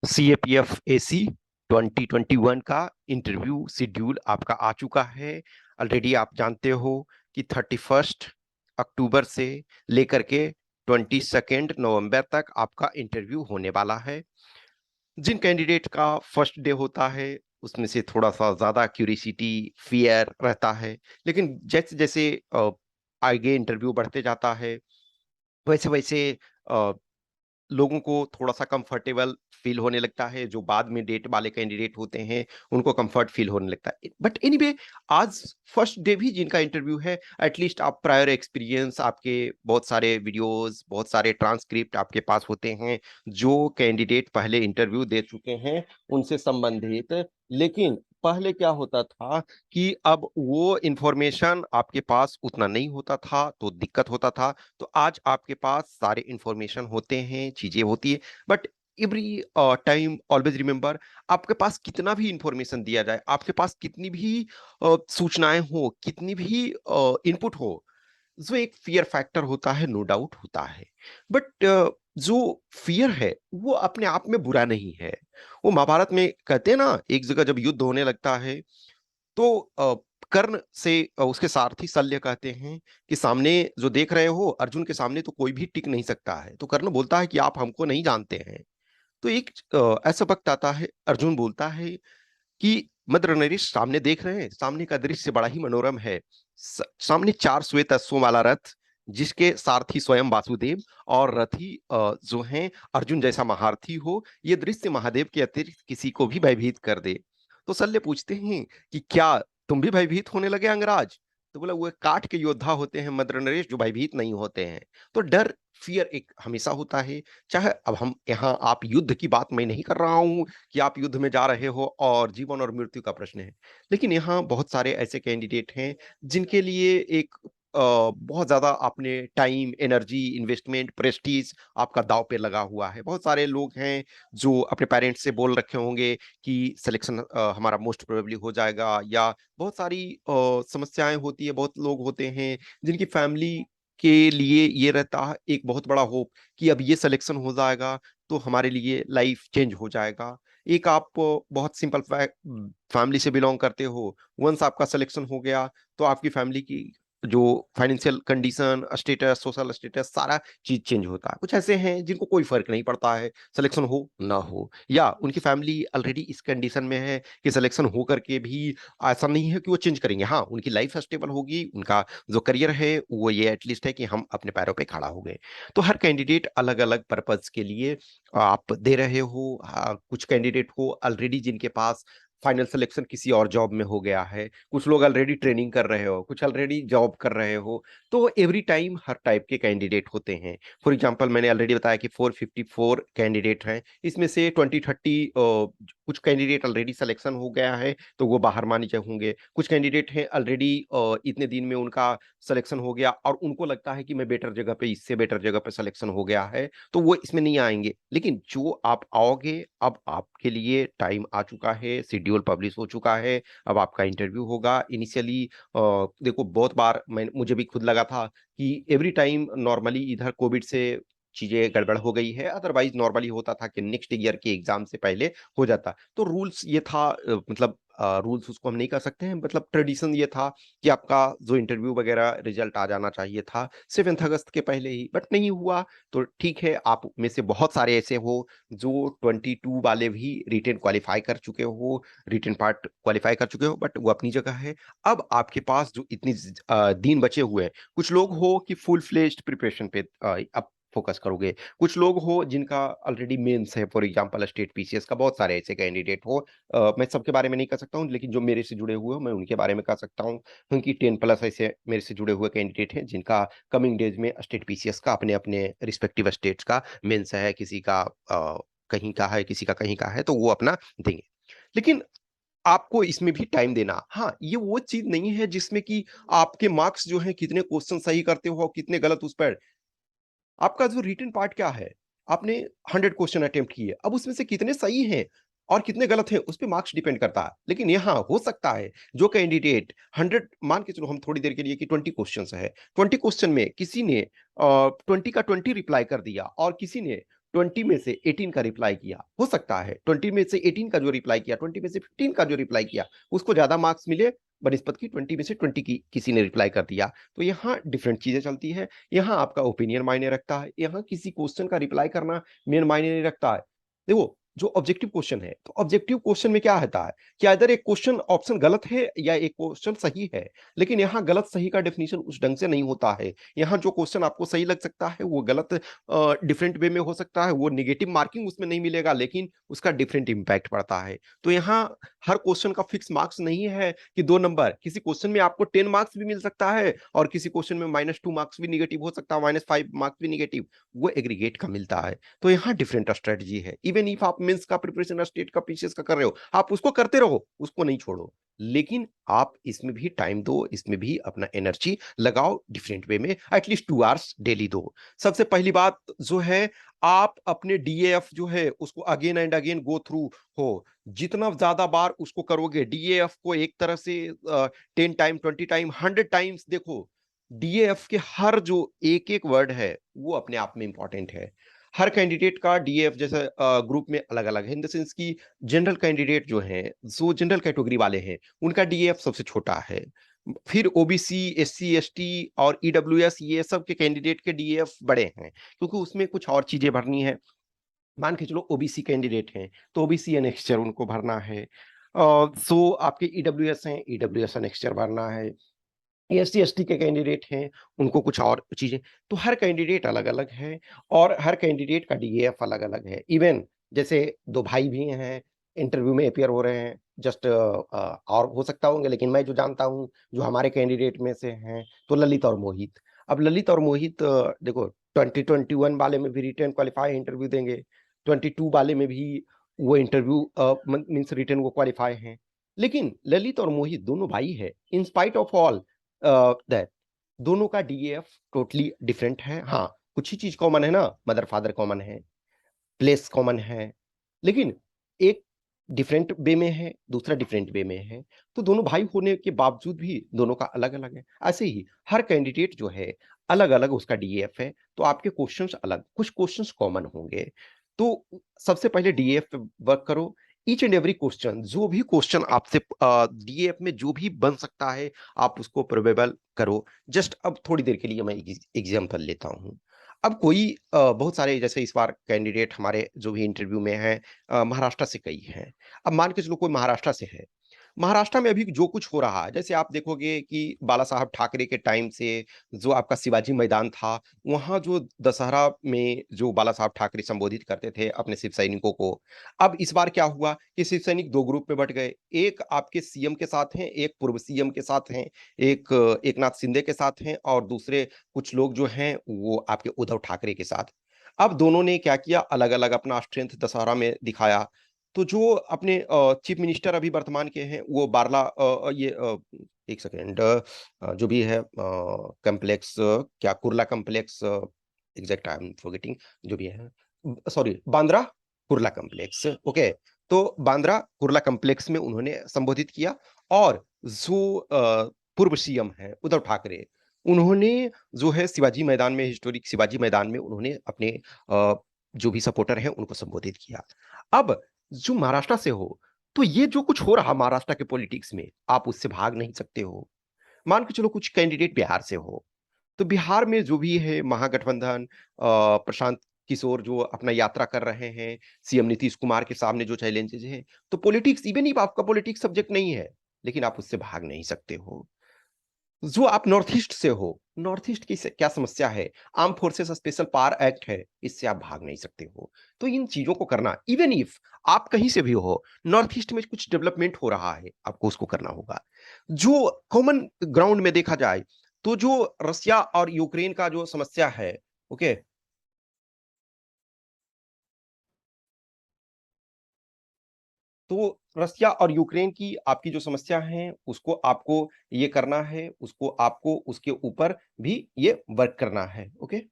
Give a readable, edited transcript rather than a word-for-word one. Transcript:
CAPF AC 2021 का interview schedule आपका आ चुका है। ऑलरेडी आप जानते हो कि 31 अक्टूबर से लेकर के 22 नवंबर तक आपका इंटरव्यू होने वाला है। जिन कैंडिडेट का फर्स्ट डे होता है उसमें से थोड़ा सा ज्यादा क्यूरिसिटी, फियर रहता है, लेकिन जैसे जैसे आगे इंटरव्यू बढ़ते जाता है वैसे वैसे लोगों को थोड़ा सा कंफर्टेबल फील होने लगता है। जो बाद में डेट वाले कैंडिडेट होते हैं उनको कंफर्ट फील होने लगता है। बट एनीवे, आज फर्स्ट डे भी जिनका इंटरव्यू है, एटलीस्ट आप प्रायर एक्सपीरियंस, आपके बहुत सारे वीडियोस, बहुत सारे ट्रांसक्रिप्ट आपके पास होते हैं जो कैंडिडेट पहले इंटरव्यू दे चुके हैं उनसे संबंधित। लेकिन पहले क्या होता था कि अब वो इंफॉर्मेशन आपके पास उतना नहीं होता था तो दिक्कत होता था। तो आज आपके पास सारे इंफॉर्मेशन होते हैं, चीजें होती है। But every time always remember, आपके पास कितना भी इंफॉर्मेशन दिया जाए, आपके पास कितनी भी सूचनाएं हो, कितनी भी इनपुट हो, जो एक फियर फैक्टर होता है, नो डाउट होता है। बट जो फियर है वो अपने आप में बुरा नहीं है। वो महाभारत में कहते हैं ना, एक जगह जब युद्ध होने लगता है तो कर्ण से उसके सारथी शल्य कहते हैं कि सामने जो देख रहे हो, अर्जुन के सामने तो कोई भी टिक नहीं सकता है। तो कर्ण बोलता है कि आप हमको नहीं जानते हैं। तो एक ऐसा वक्त आता है, अर्जुन बोलता है कि मद्र नरेश, सामने देख रहे हैं, सामने का दृश्य बड़ा ही मनोरम है। सामने 4 श्वेत अश्वों वाला रथ, जिसके सारथी स्वयं वासुदेव और रथी जो हैं अर्जुन जैसा महारथी हो, ये दृश्य महादेव के अतिरिक्त किसी को भी भयभीत कर दे। तो शल्य पूछते हैं कि क्या तुम भी भयभीत होने लगे अंगराज? तो बोला, वो काट के योद्धा होते हैं मद्र नरेश जो भयभीत नहीं होते हैं। तो डर, फियर एक हमेशा होता है। चाहे अब हम यहाँ, आप युद्ध की बात मैं नहीं कर रहा हूं कि आप युद्ध में जा रहे हो और जीवन और मृत्यु का प्रश्न है, लेकिन यहाँ बहुत सारे ऐसे कैंडिडेट हैं जिनके लिए एक बहुत ज्यादा आपने टाइम, एनर्जी, इन्वेस्टमेंट, प्रेस्टीज आपका दांव पे लगा हुआ है। बहुत सारे लोग हैं जो अपने पेरेंट्स से बोल रखे होंगे कि सिलेक्शन हमारा मोस्ट प्रोबेबली हो जाएगा, या बहुत सारी समस्याएं होती है। बहुत लोग होते हैं जिनकी फैमिली के लिए ये रहता है एक बहुत बड़ा होप कि अब ये सिलेक्शन हो जाएगा तो हमारे लिए लाइफ चेंज हो जाएगा। एक आप बहुत सिंपल फैमिली से बिलोंग करते हो, वंस आपका सिलेक्शन हो गया तो आपकी फैमिली की जो financial condition, status, social status, सारा चीज चेंज होता है। कुछ ऐसे हैं जिनको कोई फर्क नहीं पड़ता है सिलेक्शन हो ना हो, या उनकी फैमिली ऑलरेडी इस कंडीशन में है कि सिलेक्शन हो करके भी ऐसा नहीं है कि वो चेंज करेंगे। हाँ, उनकी लाइफ स्टेबल होगी, उनका जो करियर है वो ये एटलीस्ट है कि हम अपने पैरों पे खड़ा हो गए। तो हर कैंडिडेट अलग अलग पर्पज के लिए आप दे रहे हो। हाँ, कुछ कैंडिडेट हो ऑलरेडी जिनके पास फाइनल सिलेक्शन किसी और जॉब में हो गया है, कुछ लोग ऑलरेडी ट्रेनिंग कर रहे हो, कुछ ऑलरेडी जॉब कर रहे हो। तो एवरी टाइम हर टाइप के कैंडिडेट होते हैं। फॉर एग्जांपल, मैंने ऑलरेडी बताया कि 454 कैंडिडेट हैं, इसमें से 20-30 कुछ कैंडिडेट ऑलरेडी सिलेक्शन हो गया है तो वो बाहर माने जाए होंगे। कुछ कैंडिडेट हैं ऑलरेडी इतने दिन में उनका सिलेक्शन हो गया और उनको लगता है कि मैं बेटर जगह पे, इससे बेटर जगह पे सिलेक्शन हो गया है, तो वो इसमें नहीं आएंगे। लेकिन जो आप आओगे, अब आपके लिए टाइम आ चुका है, शेड्यूल पब्लिश हो चुका है, अब आपका इंटरव्यू होगा। इनिशियली देखो, बहुत बार मैं, मुझे भी खुद लगा था कि एवरी टाइम नॉर्मली इधर कोविड से चीजें गड़बड़ हो गई है, अदरवाइज नॉर्मली होता था कि नेक्स्ट ईयर के एग्जाम से पहले हो जाता। तो रूल्स ये था, मतलब रूल्स उसको हम नहीं कर सकते हैं, मतलब ट्रेडिशन ये था कि आपका जो इंटरव्यू वगैरह रिजल्ट आ जाना चाहिए था 7 अगस्त के पहले ही, बट नहीं हुआ। तो ठीक है, आप में से बहुत सारे ऐसे हो जो 22 वाले भी रिटेन क्वालिफाई कर चुके हो, रिटेन पार्ट क्वालिफाई कर चुके हो, बट वो अपनी जगह है। अब आपके पास जो इतनी दिन बचे हुए हैं, कुछ लोग हो कि फुल फ्लेज्ड प्रिपरेशन पे अब फोकस करोगे, कुछ लोग हो जिनका ऑलरेडी मेंस है, फॉर एग्जांपल स्टेट पीसीएस का, बहुत सारे ऐसे कैंडिडेट हो। मैं सबके बारे में नहीं कर सकता हूँ, लेकिन जो मेरे से जुड़े हुए हो मैं उनके बारे में कह सकता हूँ, क्योंकि 10+ ऐसे मेरे से जुड़े हुए कैंडिडेट हैं जिनका कमिंग डेज में स्टेट पीसीएस का अपने अपने रिस्पेक्टिव स्टेट्स का मेंस है। किसी का कहीं का है, किसी का कहीं का है, तो वो अपना देंगे। लेकिन आपको इसमें भी टाइम देना, हाँ, ये वो चीज नहीं है जिसमें कि आपके मार्क्स जो है कितने क्वेश्चन सही करते हो और कितने गलत उस पर। आपका जो रिटन पार्ट क्या है, आपने 100 क्वेश्चन अटेम्प्ट किए, अब उसमें से कितने सही हैं और कितने गलत हैं उस पे मार्क्स डिपेंड करता है। लेकिन यहाँ हो सकता है जो कैंडिडेट 100, मान के चलो हम थोड़ी देर के लिए कि 20 क्वेश्चन है, 20 क्वेश्चन में किसी ने 20 का 20 रिप्लाई कर दिया और किसी ने 20 में से 18 का रिप्लाई किया, हो सकता है 20 में से 18 का जो रिप्लाई किया, 20 में से 15 का जो रिप्लाई किया, उसको ज्यादा मार्क्स मिले बनिस्पत की 20 में से 20 की किसी ने रिप्लाई कर दिया। तो यहाँ डिफरेंट चीजें चलती है, यहाँ आपका ओपिनियन मायने रखता है, यहाँ किसी क्वेश्चन का रिप्लाई करना मेन मायने नहीं रखता है। देखो जो ऑब्जेक्टिव क्वेश्चन है, तो ऑब्जेक्टिव क्वेश्चन में क्या होता है कि अगर एक क्वेश्चन ऑप्शन गलत है या एक क्वेश्चन सही है, लेकिन यहाँ गलत सही का डेफिनेशन उस ढंग से नहीं होता है। यहाँ जो क्वेश्चन आपको सही लग सकता है वो गलत डिफरेंट वे में हो सकता है, वो नेगेटिव मार्किंग उसमें नहीं मिलेगा, लेकिन उसका डिफरेंट इंपैक्ट पड़ता है। तो यहाँ हर क्वेश्चन का फिक्स मार्क्स नहीं है कि 2 नंबर, किसी क्वेश्चन में आपको 10 मार्क्स भी मिल सकता है और किसी क्वेश्चन में -2 मार्क्स भी निगेटिव हो सकता है, -5 मार्क्स भी निगेटिव, वो एग्रीगेट का मिलता है। तो यहाँ डिफरेंट स्ट्रेटजी है। इवन इफ आप मेंस का प्रिपरेशन स्टेट का पीसीएस का कर रहे हो, आप उसको करते रहो, उसको नहीं छोड़ो, लेकिन आप इसमें भी टाइम दो, इसमें भी अपना एनर्जी लगाओ, डिफरेंट वे में एटलीस्ट 2 आवर्स डेली दो। सबसे पहली बात जो है, आप अपने डीएएफ जो है उसको again and again go through हो। जितना ज्यादा बार उसको करोगे, डीएएफ को एक तरह से 10 टाइम, 20 टाइम, 100 टाइम्स देखो। डीएएफ के हर जो एक एक वर्ड है वो अपने आप में इंपॉर्टेंट है। हर कैंडिडेट का डीएफ जैसे ग्रुप में अलग अलग है, इन द सेंस की जनरल कैंडिडेट जो है, जो जनरल कैटेगरी वाले हैं, उनका डीएफ सबसे छोटा है। फिर ओबीसी, एससी, एसटी और ईडब्ल्यूएस, ये सब के कैंडिडेट के डीएफ बड़े हैं, क्योंकि उसमें कुछ और चीजें भरनी है। मान के चलो ओबीसी कैंडिडेट हैं तो ओबीसी एनेक्स्चर उनको भरना है। सो आपके ईडब्ल्यूएस हैं, ईडब्ल्यूएस एनेक्स्चर भरना है। एससी एसटी के कैंडिडेट हैं, उनको कुछ और चीजें। तो हर कैंडिडेट अलग अलग है और हर कैंडिडेट का डीएफ अलग अलग है। इवन जैसे दो भाई भी हैं, इंटरव्यू में अपियर हो रहे हैं, जस्ट और हो सकता होंगे, लेकिन मैं जो जानता हूं जो हमारे कैंडिडेट में से हैं, तो ललित और मोहित। अब ललित और मोहित देखो 2021 वाले में भी रिटर्न क्वालिफाई इंटरव्यू देंगे, 22 वाले में भी वो इंटरव्यू मीन्स रिटर्न वो क्वालिफाई हैं। लेकिन ललित और मोहित दोनों भाई है, in spite of all that दोनों का डीएफ टोटली डिफरेंट है। हाँ, कुछ ही चीज कॉमन है ना, मदर फादर कॉमन है, प्लेस कॉमन है, लेकिन एक डिफरेंट वे में है, दूसरा डिफरेंट वे में है। तो दोनों भाई होने के बावजूद भी दोनों का अलग अलग है। ऐसे ही हर कैंडिडेट जो है अलग अलग उसका डीएफ है, तो आपके क्वेश्चंस अलग, कुछ क्वेश्चंस कॉमन होंगे। तो सबसे पहले डीएफ पे वर्क करो। ईच एंड एवरी क्वेश्चन, जो भी क्वेश्चन आपसे डीएफ में जो भी बन सकता है, आप उसको प्रोबेबल करो। जस्ट अब थोड़ी देर के लिए मैं एग्जाम्पल लेता हूँ। अब कोई बहुत सारे जैसे इस बार कैंडिडेट हमारे जो भी इंटरव्यू में हैं, महाराष्ट्र से कई हैं। अब मान के चलो कोई महाराष्ट्र से है, महाराष्ट्र में अभी जो कुछ हो रहा है, जैसे आप देखोगे कि बाला साहब ठाकरे के टाइम से जो आपका शिवाजी मैदान था, वहां जो दशहरा में जो बाला साहब ठाकरे संबोधित करते थे अपने शिव सैनिकों को, अब इस बार क्या हुआ कि शिव सैनिक दो ग्रुप में बट गए। एक आपके सीएम के साथ हैं, एक पूर्व सीएम के साथ हैं, एक एकनाथ शिंदे के साथ हैं, और दूसरे कुछ लोग जो हैं वो आपके उद्धव ठाकरे के साथ। अब दोनों ने क्या किया, अलग अलग अपना स्ट्रेंथ दशहरा में दिखाया। तो जो अपने चीफ मिनिस्टर अभी वर्तमान के हैं वो बारला एक सेकेंड, जो भी है कम्प्लेक्स, क्या Kurla complex, exact I am forgetting, जो भी है, sorry Bandra Kurla complex, okay. तो बांद्रा कुर्ला कम्प्लेक्स में उन्होंने संबोधित किया। और जो पूर्व सीएम है उद्धव ठाकरे, उन्होंने जो है शिवाजी मैदान में, हिस्टोरिक शिवाजी मैदान में उन्होंने अपने जो भी सपोर्टर हैं उनको संबोधित किया। अब जो महाराष्ट्र से हो, तो ये जो कुछ हो रहा महाराष्ट्र के पॉलिटिक्स में, आप उससे भाग नहीं सकते हो। मान के चलो कुछ कैंडिडेट बिहार से हो, तो बिहार में जो भी है महागठबंधन, प्रशांत किशोर जो अपना यात्रा कर रहे हैं, सीएम नीतीश कुमार के सामने जो चैलेंजेस हैं, तो पॉलिटिक्स, इवन if आपका पॉलिटिक्स सब्जेक्ट नहीं है, लेकिन आप उससे भाग नहीं सकते हो। जो आप नॉर्थ ईस्ट से हो, नॉर्थ ईस्ट की क्या समस्या है, arm forces special power act है, इससे आप भाग नहीं सकते हो। तो इन चीजों को करना, इवन इफ आप कहीं से भी हो, नॉर्थ ईस्ट में कुछ डेवलपमेंट हो रहा है, आपको उसको करना होगा। जो कॉमन ग्राउंड में देखा जाए, तो जो रसिया और यूक्रेन का जो समस्या है, ओके, तो रसिया और यूक्रेन की आपकी जो समस्या है, उसको आपको ये करना है, उसको आपको उसके ऊपर भी ये वर्क करना है, ओके।